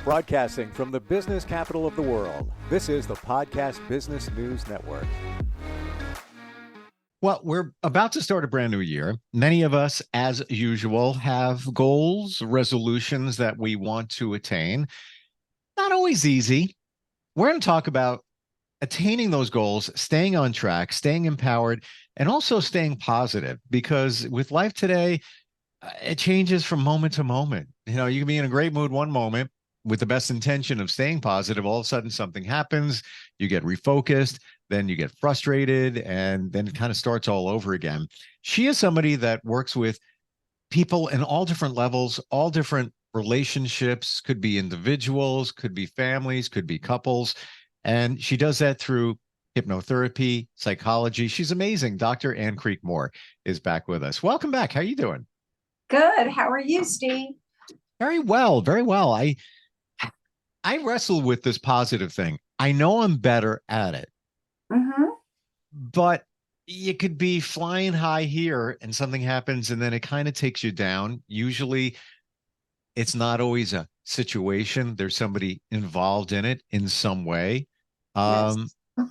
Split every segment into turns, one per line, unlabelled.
Broadcasting from the business capital of the world, this is the Podcast Business News Network.
Well, we're about to start a brand new year. Many of us, as usual, have goals, resolutions that we want to attain. Not always easy. We're going to talk about attaining those goals, staying on track, staying empowered, and also staying positive, because with life today, it changes from moment to moment. You know, you can be in a great mood one moment with the best intention of staying positive. All of a sudden something happens, you get refocused, then you get frustrated, and then it kind of starts all over again. She is somebody that works with people in all different levels, all different relationships, could be individuals, could be families, could be couples. And she does that through hypnotherapy, psychology. She's amazing. Dr. Ann Creekmore is back with us. Welcome back. How are you doing?
Good. How are you, Steve?
Very well, very well. I wrestle with this positive thing. I know I'm better at it, but you could be flying high here and something happens and then it kind of takes you down. Usually it's not always a situation. There's somebody involved in it in some way.
Yes.
And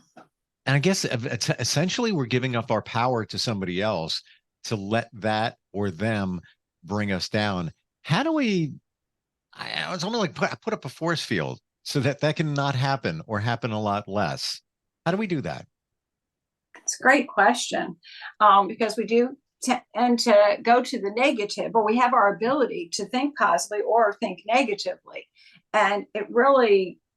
I guess essentially we're giving up our power to somebody else to let that or them bring us down. How do we, it's only like put up a force field so that that can not happen or happen a lot less. How do we do that?
It's a great question, because we do tend to go to the negative, but we have our ability to think positively or think negatively. And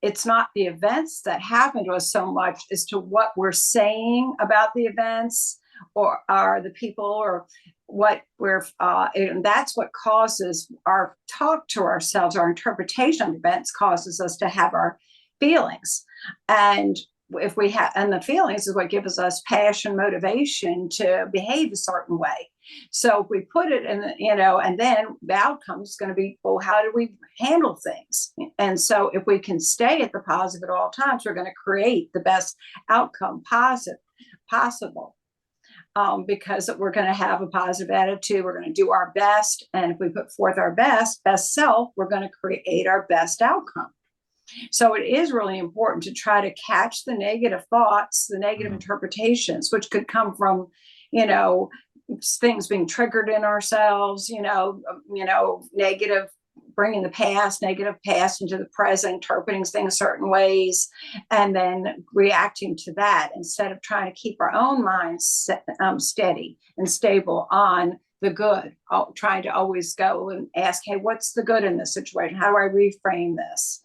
it's not the events that happen to us so much as to what we're saying about the events or are the people or what we're, and that's what causes our talk to ourselves, our interpretation of events causes us to have our feelings. And if we have, and the feelings is what gives us passion, motivation to behave a certain way. So if we put it in, and then the outcome is going to be, well, how do we handle things? And so if we can stay at the positive at all times, we're going to create the best outcome possible. Because we're going to have a positive attitude, we're going to do our best. And if we put forth our best self, we're going to create our best outcome. So it is really important to try to catch the negative thoughts, the negative interpretations, which could come from, things being triggered in ourselves, negative, bringing the negative past into the present, interpreting things certain ways, and then reacting to that instead of trying to keep our own minds steady and stable on the good, trying to always go and ask, hey, what's the good in this situation? How do I reframe this?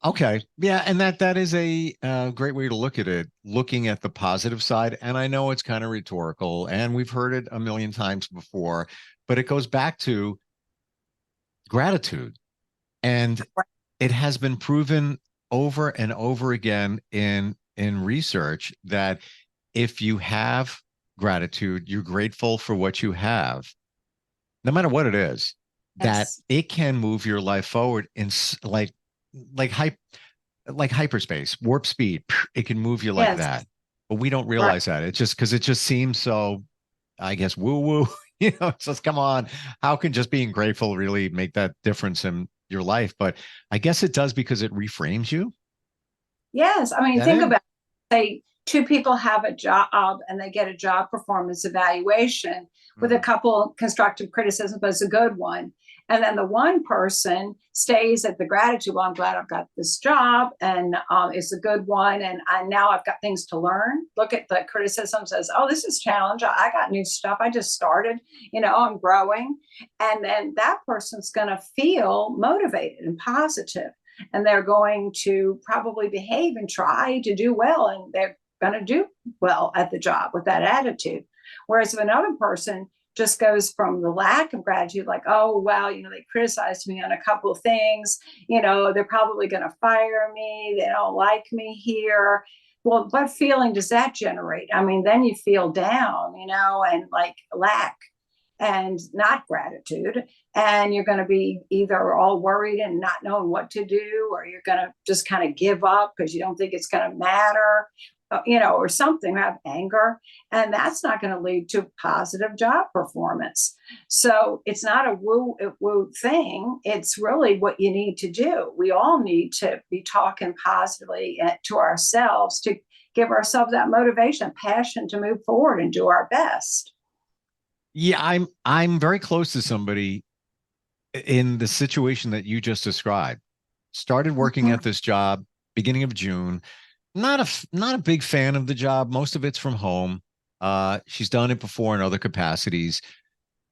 Okay. Yeah. And that is a great way to look at it, looking at the positive side. And I know it's kind of rhetorical and we've heard it a million times before, but it goes back to gratitude. And it has been proven over and over again in research that if you have gratitude, you're grateful for what you have, no matter what it is, that it can move your life forward in like hyperspace, warp speed. It can move you like that, but we don't realize that. It's just because it just seems so, I guess, woo woo. It's just, come on, how can just being grateful really make that difference in your life? But I guess it does because it reframes you.
Yes. I mean, think about it. Say two people have a job and they get a job performance evaluation with a couple constructive criticism, but it's a good one. And then the one person stays at the gratitude, well, I'm glad I've got this job and it's a good one. And now I've got things to learn. Look at the criticism, says, oh, this is challenge. I got new stuff. I just started, I'm growing. And then that person's going to feel motivated and positive. And they're going to probably behave and try to do well. And they're going to do well at the job with that attitude. Whereas if another person just goes from the lack of gratitude, like, oh, well, they criticized me on a couple of things, they're probably going to fire me. They don't like me here. Well, what feeling does that generate? I mean, then you feel down, and like lack and not gratitude. And you're going to be either all worried and not knowing what to do, or you're going to just kind of give up because you don't think it's going to matter. or something, have anger, and that's not going to lead to positive job performance. So it's not a woo thing. It's really what you need to do. We all need to be talking positively to ourselves to give ourselves that motivation, passion to move forward and do our best.
Yeah, I'm very close to somebody in the situation that you just described. Started working
Mhm.
at this job beginning of June. Not a big fan of the job. Most of it's from home. She's done it before in other capacities.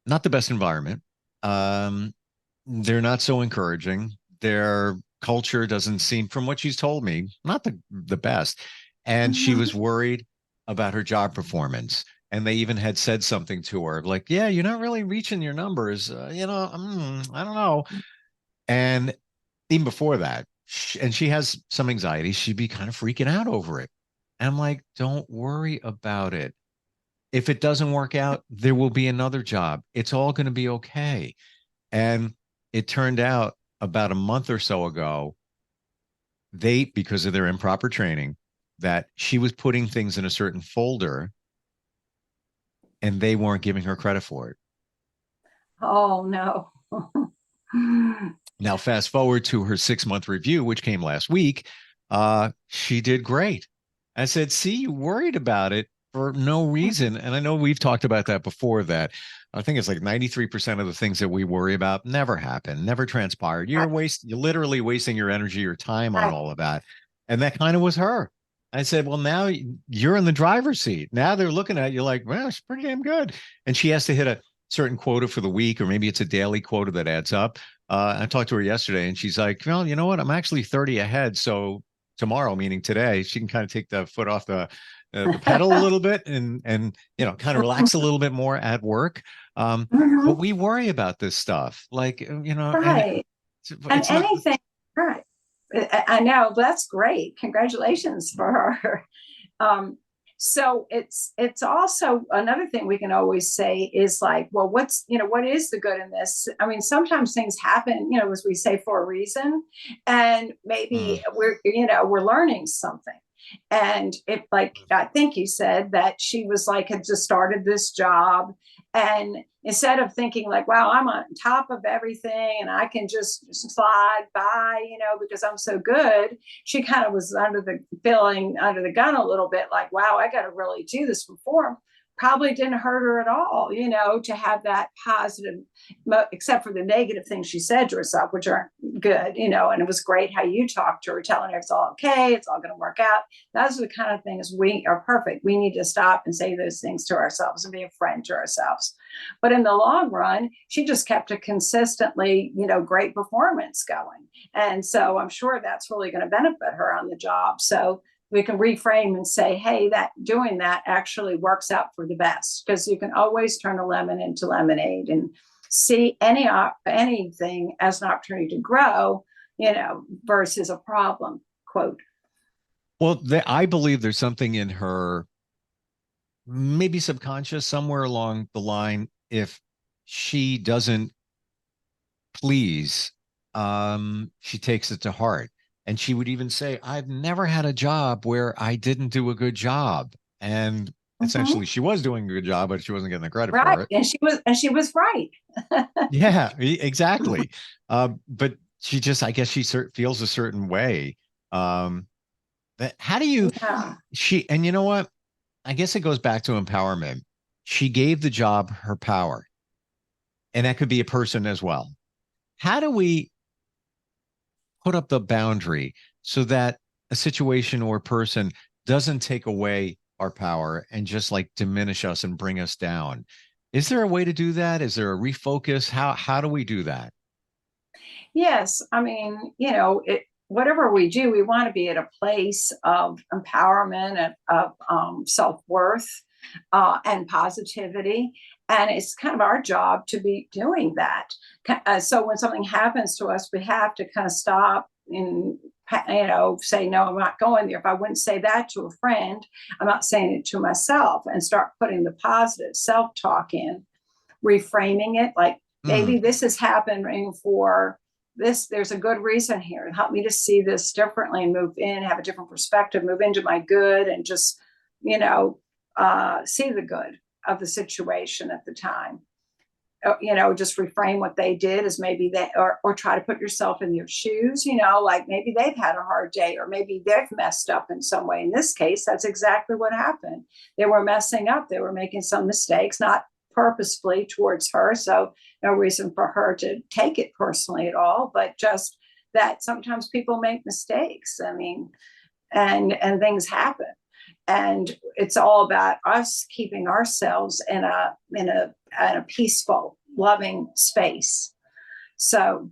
Not the best environment. Um, they're not so encouraging. Their culture doesn't seem, from what she's told me, not the best. And she was
Mhm.
worried about her job performance. And they even had said something to her like, "Yeah, you're not really reaching your numbers. I don't know." And even before that, and she has some anxiety, she'd be kind of freaking out over it. And I'm like, "Don't worry about it. If it doesn't work out, there will be another job. It's all going to be okay." And it turned out about a month or so ago, because of their improper training, that she was putting things in a certain folder and they weren't giving her credit for it.
Oh no.
Now, fast forward to her 6 month review, which came last week. She did great. I said, "See, you worried about it for no reason." And I know we've talked about that before, that I think it's like 93% of the things that we worry about never happen, never transpired. You're literally wasting your energy, your time on
Right.
all of that. And that kind of was her. I said, "Well, now you're in the driver's seat. Now they're looking at you like, well, she's pretty damn good." And she has to hit a certain quota for the week, or maybe it's a daily quota that adds up. I talked to her yesterday and she's like, "Well, you know what? I'm actually 30 ahead. So tomorrow, meaning today, she can kind of take the foot off the pedal a little bit and kind of relax a little bit more at work." But
Mhm.
we worry about this stuff, like, and
Right. And
it's not.
anything, right. I know that's great. Congratulations for her. Um, so it's also another thing we can always say is like, well, what is the good in this? I mean, sometimes things happen, as we say, for a reason, and maybe
Mm.
we're learning something. And it, like I think you said that she was like had just started this job, and instead of thinking like, wow, I'm on top of everything and I can just slide by, because I'm so good, she kind of was feeling under the gun a little bit, like, wow, I got to really do this before. Probably didn't hurt her at all, to have that positive, except for the negative things she said to herself, which aren't good, and it was great how you talked to her, telling her it's all okay, it's all going to work out. Those are the kind of things we are perfect. We need to stop and say those things to ourselves and be a friend to ourselves. But in the long run, she just kept a consistently, great performance going. And so I'm sure that's really going to benefit her on the job. So we can reframe and say, hey, that doing that actually works out for the best, because you can always turn a lemon into lemonade and see anything as an opportunity to grow, versus a problem. Quote.
Well, I believe there's something in her, maybe subconscious, somewhere along the line. If she doesn't please, she takes it to heart. And she would even say, "I've never had a job where I didn't do a good job." And
Mhm.
essentially, she was doing a good job, but she wasn't getting the credit
Right.
for it.
And she was right.
Yeah, exactly. But she just, I guess, feels a certain way. Um, how do you,
Yeah.
and you know what? I guess it goes back to empowerment. She gave the job her power, and that could be a person as well. How do we put up the boundary so that a situation or person doesn't take away our power and just like diminish us and bring us down? Is there a way to do that? Is there a refocus? How do we do that?
Yes, I mean, whatever we do, we want to be at a place of empowerment and of self worth, and positivity. And it's kind of our job to be doing that. So when something happens to us, we have to kind of stop and say, no, I'm not going there. If I wouldn't say that to a friend, I'm not saying it to myself, and start putting the positive self talk in, reframing it like,
Mm,
maybe this is happening for there's a good reason here. Help me to see this differently and move in, have a different perspective, move into my good, and just, see the good of the situation at the time. Just reframe what they did as maybe they, or try to put yourself in their shoes, like maybe they've had a hard day, or maybe they've messed up in some way. In this case, that's exactly what happened. They were messing up. They were making some mistakes, not purposefully towards her. So no reason for her to take it personally at all, but just that sometimes people make mistakes. I mean, and things happen. And it's all about us keeping ourselves in a peaceful, loving space. So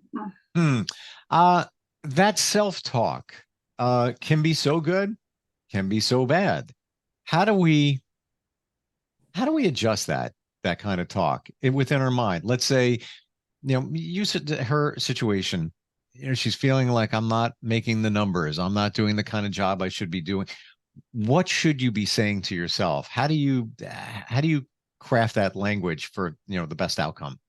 that self-talk can be so good, can be so bad. How do we adjust that kind of talk within our mind? Let's say, you said her situation, she's feeling like, I'm not making the numbers, I'm not doing the kind of job I should be doing. What should you be saying to yourself? How do you craft that language for, the best outcome?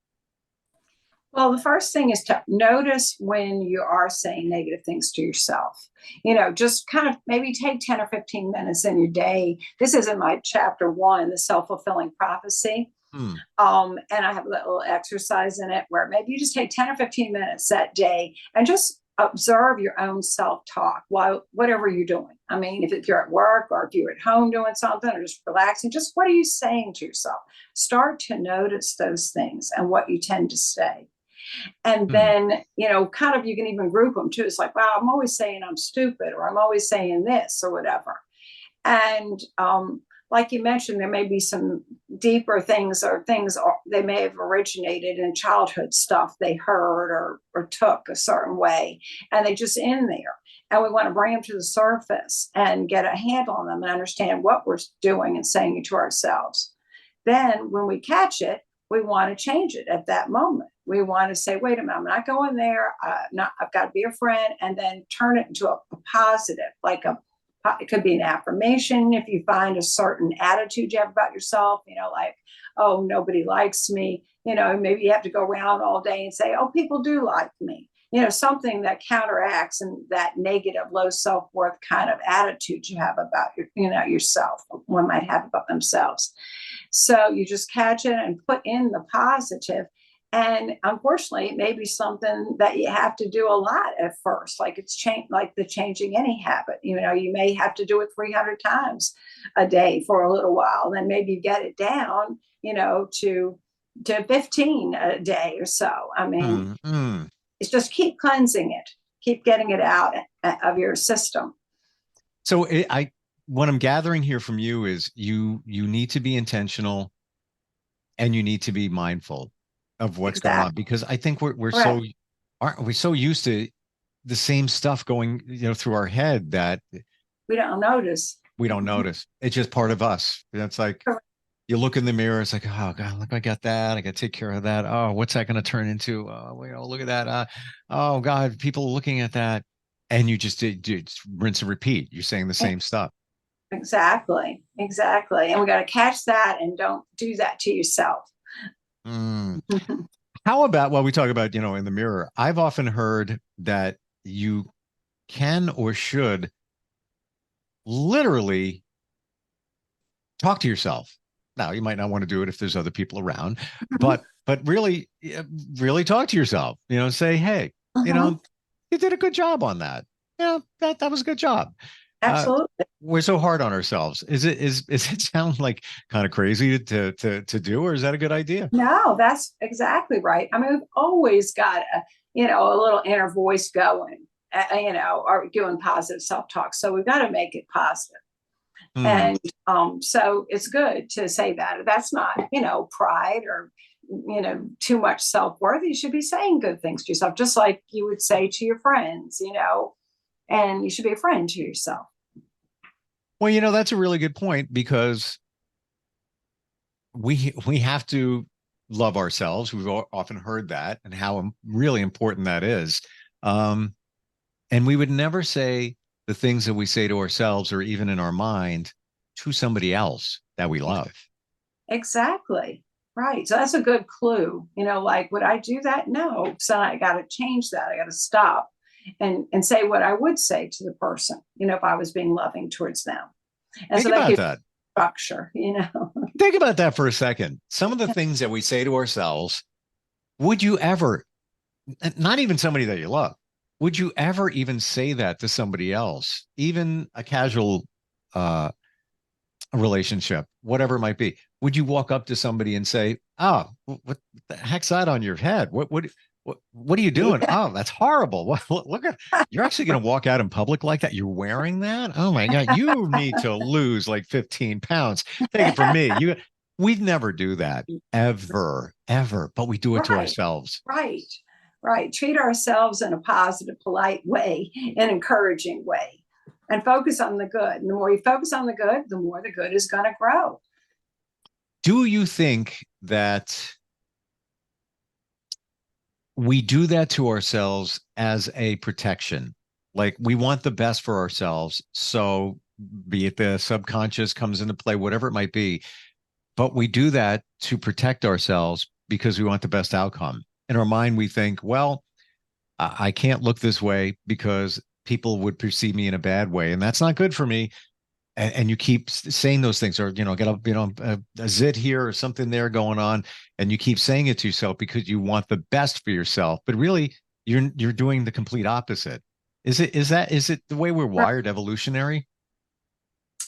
Well, the first thing is to notice when you are saying negative things to yourself. Just kind of maybe take 10 or 15 minutes in your day. This is in my chapter 1, the self-fulfilling prophecy. And I have a little exercise in it where maybe you just take 10 or 15 minutes that day and just observe your own self-talk while whatever you're doing. I mean, if you're at work or if you're at home doing something or just relaxing, just what are you saying to yourself? Start to notice those things and what you tend to say. And then, kind of, you can even group them too. It's like, wow, I'm always saying I'm stupid, or I'm always saying this or whatever. And like you mentioned, there may be some deeper things, or things they may have originated in childhood stuff they heard or took a certain way, and they just in there. And we want to bring them to the surface and get a handle on them and understand what we're doing and saying to ourselves. Then when we catch it, we want to change it at that moment. We want to say, wait a minute, I'm not going there. I've got to be a friend, and then turn it into a positive, it could be an affirmation. If you find a certain attitude you have about yourself, like, oh, nobody likes me, maybe you have to go around all day and say, oh, people do like me, something that counteracts and that negative, low self-worth kind of attitude you have about yourself, one might have about themselves. So you just catch it and put in the positive. And unfortunately, it may be something that you have to do a lot at first, like like the changing any habit. You may have to do it 300 times a day for a little while. Then maybe you get it down, to 15 a day or so. I mean, it's just keep cleansing it, keep getting it out of your system.
So what I'm gathering here from you is you need to be intentional, and you need to be mindful of what's going on, because I think we're aren't we so used to the same stuff going through our head that
we don't notice.
It's just part of us. It's like you look in the mirror, it's like, oh God, look, I got that, I got to take care of that. Oh, what's that going to turn into? Look at that. Oh God, people looking at that, and you just rinse and repeat. You're saying the same stuff.
Exactly. And we got to catch that, and don't do that to yourself.
How about, we talk about, in the mirror, I've often heard that you can or should literally talk to yourself. Now, you might not want to do it if there's other people around, but really, really talk to yourself, say, hey, you did a good job on that. That was a good job.
Absolutely.
We're so hard on ourselves. Is it sound like kind of crazy to do, or is that a good idea?
No, that's exactly right. I mean, we've always got a little inner voice going, or doing positive self-talk. So we've got to make it positive. And so it's good to say that. That's not, pride or, too much self-worth. You should be saying good things to yourself, just like you would say to your friends, and you should be a friend to yourself.
Well, that's a really good point, because we have to love ourselves. We've often heard that, and how really important that is. And we would never say the things that we say to ourselves, or even in our mind, to somebody else that we love.
Exactly. Right. So that's a good clue. Like, would I do that? No. So I got to change that. I got to stop and say what I would say to the person, if I was being loving towards them. And
Think
so that
about
gives
that.
structure.
Think about that for a second. Some of the things that we say to ourselves, would you ever, not even somebody that you love, would you ever even say that to somebody else, even a casual relationship, whatever it might be? Would you walk up to somebody and say, "Oh, what the heck's that on your head? What are you doing?
Yeah.
Oh, that's horrible. Look at you're actually going to walk out in public like that. You're wearing that? Oh my God, you need to lose like 15 pounds. Take it from me. We'd never do that ever, ever, but we do it to
Right.
ourselves.
Right. Right. Treat ourselves in a positive, polite way, an encouraging way, and focus on the good. And the more you focus on the good, the more the good is going to grow.
Do you think that we do that to ourselves as a protection? Like we want the best for ourselves. So be it the subconscious comes into play, whatever it might be, but we do that to protect ourselves because we want the best outcome. In our mind, we think, well, I can't look this way because people would perceive me in a bad way, and that's not good for me. And you keep saying those things, or get a zit here or something there going on, and you keep saying it to yourself because you want the best for yourself, but really you're doing the complete opposite. Is it the way we're wired evolutionary?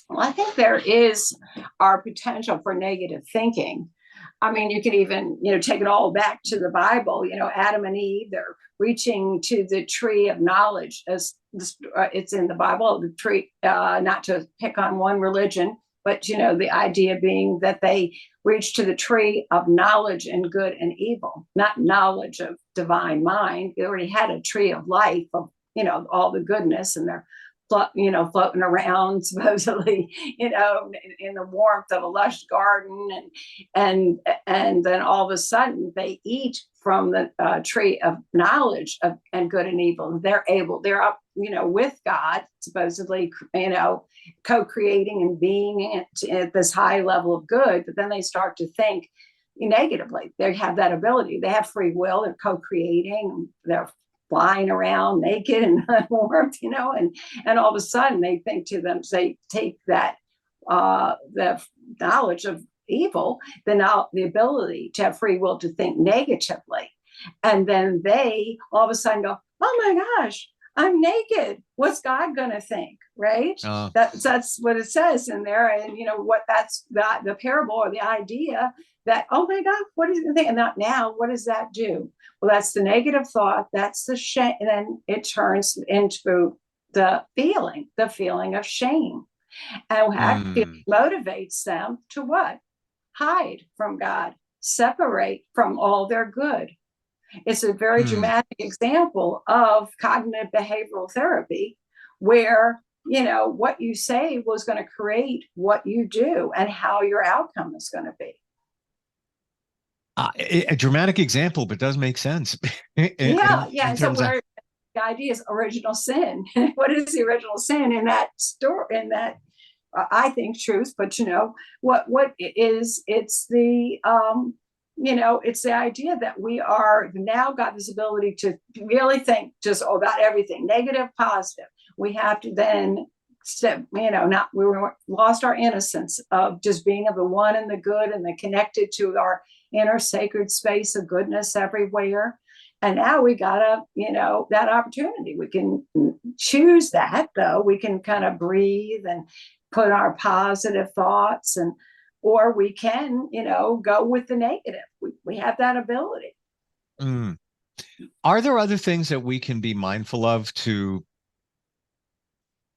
Well, I think there is our potential for negative thinking. I mean, you could even, take it all back to the Bible. Adam and Eve, they're reaching to the tree of knowledge, as it's in the Bible, the tree, not to pick on one religion, but, the idea being that they reached to the tree of knowledge and good and evil, not knowledge of divine mind. They already had a tree of life of, all the goodness, and they're floating around supposedly, in the warmth of a lush garden, and then all of a sudden they eat from the tree of knowledge of and good and evil. They're up, with God, supposedly, co-creating and being at this high level of good. But then they start to think negatively. They have that ability. They have free will. They're co-creating. They're flying around naked and warmth, and all of a sudden they think to them, they take that the knowledge of evil, the ability to have free will to think negatively, and then they all of a sudden go, "Oh my gosh, I'm naked. What's God going to think?" Right? That's what it says in there, and what that's that the parable or the idea that, oh my God, what is he going to think? And now, what does that do? Well, that's the negative thought. That's the shame. And then it turns into the feeling of shame. And that motivates them to what? Hide from God, separate from all their good. It's a very dramatic example of cognitive behavioral therapy where, what you say was going to create what you do and how your outcome is going to be.
A dramatic example, but does make sense.
Yeah. So the idea is original sin. What is the original sin in that story? In that, I think, truth. But what it is? It's the it's the idea that we are now got this ability to really think just about everything, negative, positive. We have to then not we lost our innocence of just being of the one and the good and the connected to our inner sacred space of goodness everywhere. And now we got that opportunity. We can choose that, though. We can kind of breathe and put our positive thoughts, or we can, go with the negative. We have that ability.
Are there other things that we can be mindful of to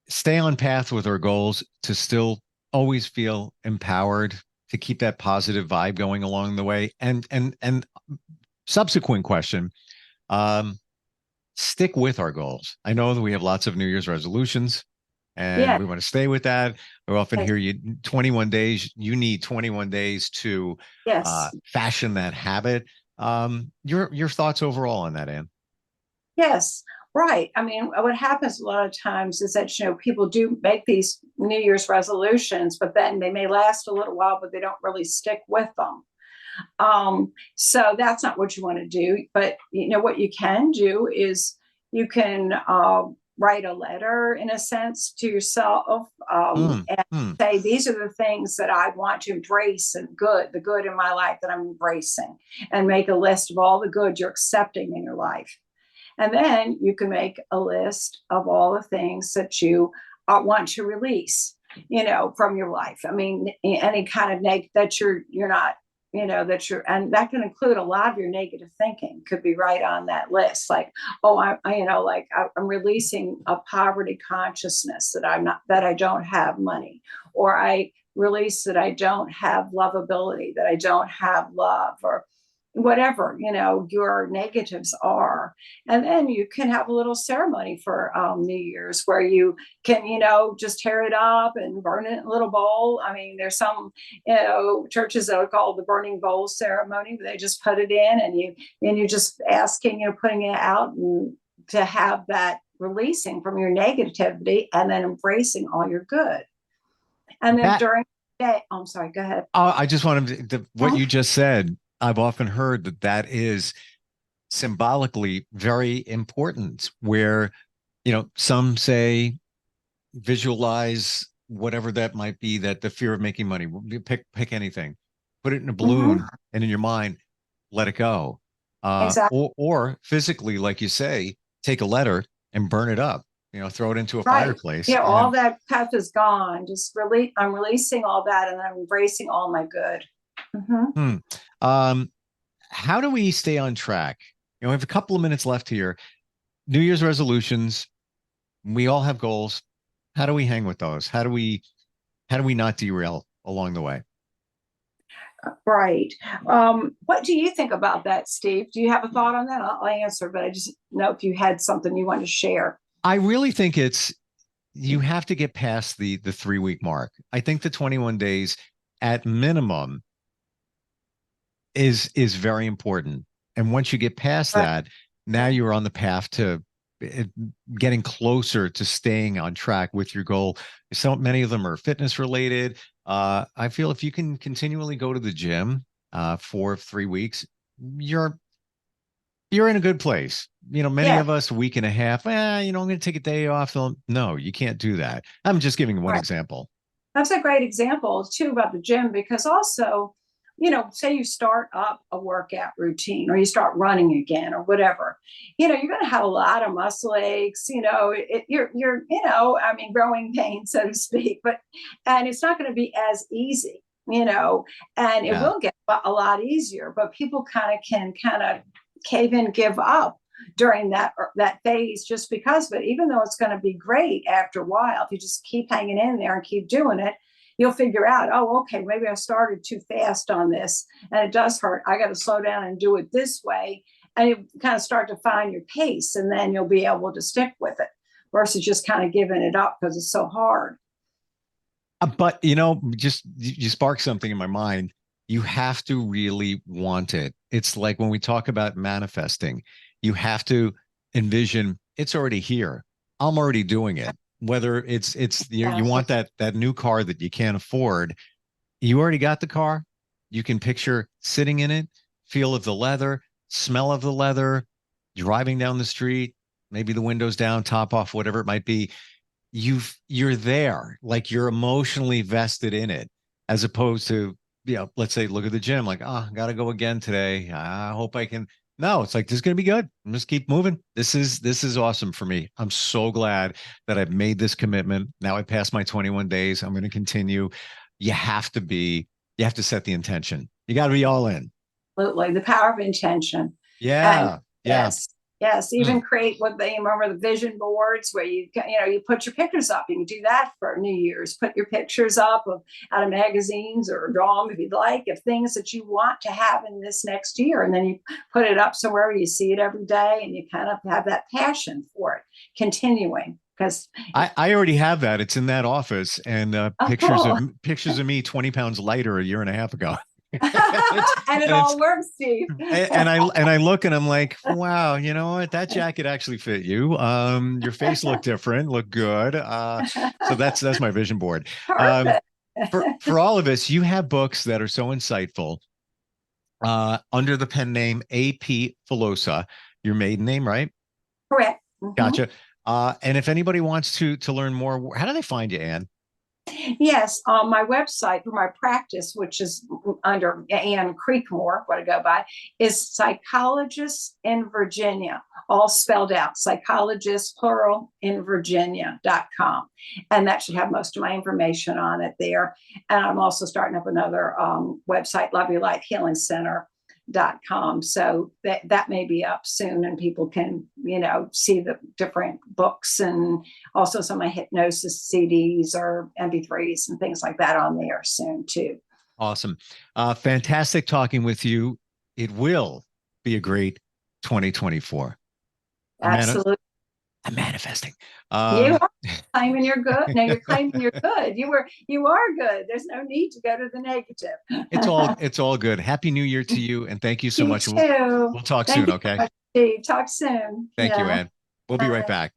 stay on path with our goals, to still always feel empowered, to keep that positive vibe going along the way? And subsequent question, stick with our goals. I know that we have lots of New Year's resolutions and we want to stay with that. I often hear you 21 days, you need 21 days to fashion that habit. Your thoughts overall on that, Ann?
Yes. Right. I mean, what happens a lot of times is that, people do make these New Year's resolutions, but then they may last a little while, but they don't really stick with them. So that's not what you want to do. But what you can do is you can write a letter, in a sense, to yourself, and
mm.
say, these are the things that I want to embrace, and the good in my life that I'm embracing, and make a list of all the good you're accepting in your life. And then you can make a list of all the things that you want to release, from your life. I mean, any kind of that you're not, and that can include a lot of your negative thinking could be right on that list. Like, oh, I'm releasing a poverty consciousness, that I don't have money, or I release that I don't have lovability, that I don't have love, or whatever your negatives are. And then you can have a little ceremony for New Year's, where you can just tear it up and burn it in a little bowl. I mean, there's some churches that are called the burning bowl ceremony, where they just put it in, and you just asking, putting it out, and to have that releasing from your negativity, and then embracing all your good. And then during the day, I'm sorry, go ahead.
I just wanted what you just said. I've often heard that is symbolically very important, where, some say visualize whatever that might be, that the fear of making money, pick anything, put it in a balloon, and in your mind, let it go.
Exactly.
Or physically, like you say, take a letter and burn it up, throw it into a
Right.
fireplace.
Yeah, all that stuff is gone. Just I'm releasing all that, and I'm embracing all my good.
How do we stay on track? We have a couple of minutes left here. New Year's resolutions. We all have goals. How do we hang with those? How do we not derail along the way?
Right. What do you think about that, Steve? Do you have a thought on that? I'll answer, but I just know if you had something you want to share.
I really think you have to get past the 3-week mark. I think the 21 days at minimum is very important. And once you get past that, now you're on the path to getting closer to staying on track with your goal. So many of them are fitness related. I feel if you can continually go to the gym for 3 weeks, you're in a good place. Many of us, a week and a half, I'm going to take a day off. No, you can't do that. I'm just giving one example.
That's a great example too about the gym, because also, say you start up a workout routine, or you start running again, or whatever, you're going to have a lot of muscle aches, I mean, growing pain, so to speak, and it's not going to be as easy, and it will get a lot easier, but people can cave in, give up during that phase, just because. But even though it's going to be great after a while, if you just keep hanging in there and keep doing it, you'll figure out, oh, okay, maybe I started too fast on this, and it does hurt. I got to slow down and do it this way. And you kind of start to find your pace, and then you'll be able to stick with it, versus just kind of giving it up because it's so hard.
But, just you sparked something in my mind. You have to really want it. It's like when we talk about manifesting, you have to envision it's already here. I'm already doing it. Whether it's you want that new car that you can't afford, you already got the car. You can picture sitting in it, feel of the leather, smell of the leather, driving down the street, maybe the windows down, top off, whatever it might be. You're there, like you're emotionally vested in it, as opposed to, let's say, look at the gym, like, oh, I gotta go again today. I hope I can. No, it's like, this is going to be good. I'm just keep moving. This is awesome for me. I'm so glad that I've made this commitment. Now I passed my 21 days. I'm going to continue. You have to set the intention. You got to be all in.
Absolutely. The power of intention.
Yeah.
Yes. Even create what they remember, the vision boards, where you put your pictures up. You can do that for New Year's. Put your pictures up out of magazines, or draw them if you'd like, of things that you want to have in this next year. And then you put it up somewhere where you see it every day, and you kind of have that passion for it continuing. Because
I already have that. It's in that office, and pictures of me 20 pounds lighter a year and a half ago.
and it all works, Steve.
and I look, and I'm like, wow, you know what? That jacket actually fit you. Your face looked different, looked good. So that's my vision board. For all of us, you have books that are so insightful. under the pen name AP Filosa, your maiden name, right?
Correct. Mhm.
Gotcha. And if anybody wants to learn more, how do they find you, Ann?
Yes, on my website for my practice, which is under Ann Creekmore, what I go by, is Psychologist in Virginia, all spelled out, Psychologist, plural, in Virginia.com. And that should have most of my information on it there. And I'm also starting up another website, Love Your Life Healing Center.com. So that may be up soon and people can, see the different books and also some of my hypnosis CDs or MP3s and things like that on there soon too.
Awesome. Fantastic talking with you. It will be a great 2024.
Absolutely.
I'm manifesting.
You are claiming you're good. No, you're claiming you're good. You are good. There's no need to go to the negative.
It's all good. Happy New Year to you. And thank you so much.
Too.
We'll talk
Thank
soon.
you
Okay.
so much, Steve. Talk soon.
Thank you, Ann. We'll be right back.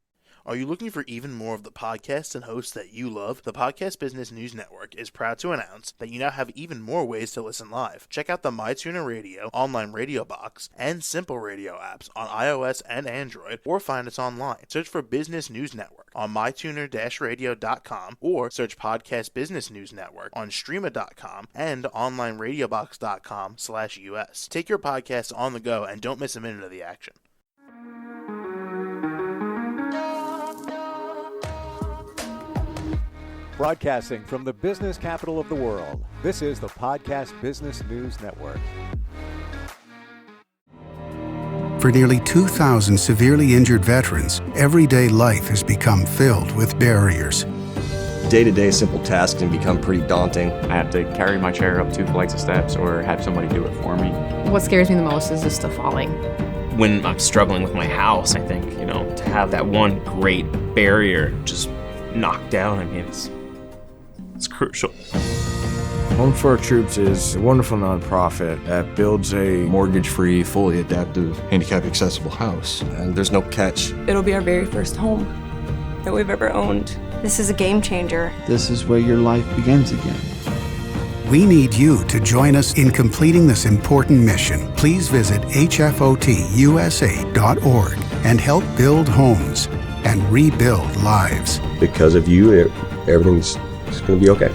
Are you looking for even more of the podcasts and hosts that you love? The Podcast Business News Network is proud to announce that you now have even more ways to listen live. Check out the MyTuner Radio, online radio box, and Simple Radio apps on iOS and Android, or find us online. Search for Business News Network on mytuner-radio.com or search Podcast Business News Network on streama.com and onlineradiobox.com/US. Take your podcast on the go and don't miss a minute of the action.
Broadcasting from the business capital of the world, this is the Podcast Business News Network.
For nearly 2,000 severely injured veterans, everyday life has become filled with barriers.
Day-to-day simple tasks can become pretty daunting.
I have to carry my chair up 2 flights of steps or have somebody do it for me.
What scares me the most is just the falling.
When I'm struggling with my house, I think, to have that one great barrier just knocked down, it's crucial.
Home for Our Troops is a wonderful nonprofit that builds a
mortgage-free, fully adaptive, handicap-accessible house. And there's no catch.
It'll be our very first home that we've ever owned.
This is a game changer.
This is where your life begins again.
We need you to join us in completing this important mission. Please visit hfotusa.org and help build homes and rebuild lives.
Because of you, everything's going to be okay.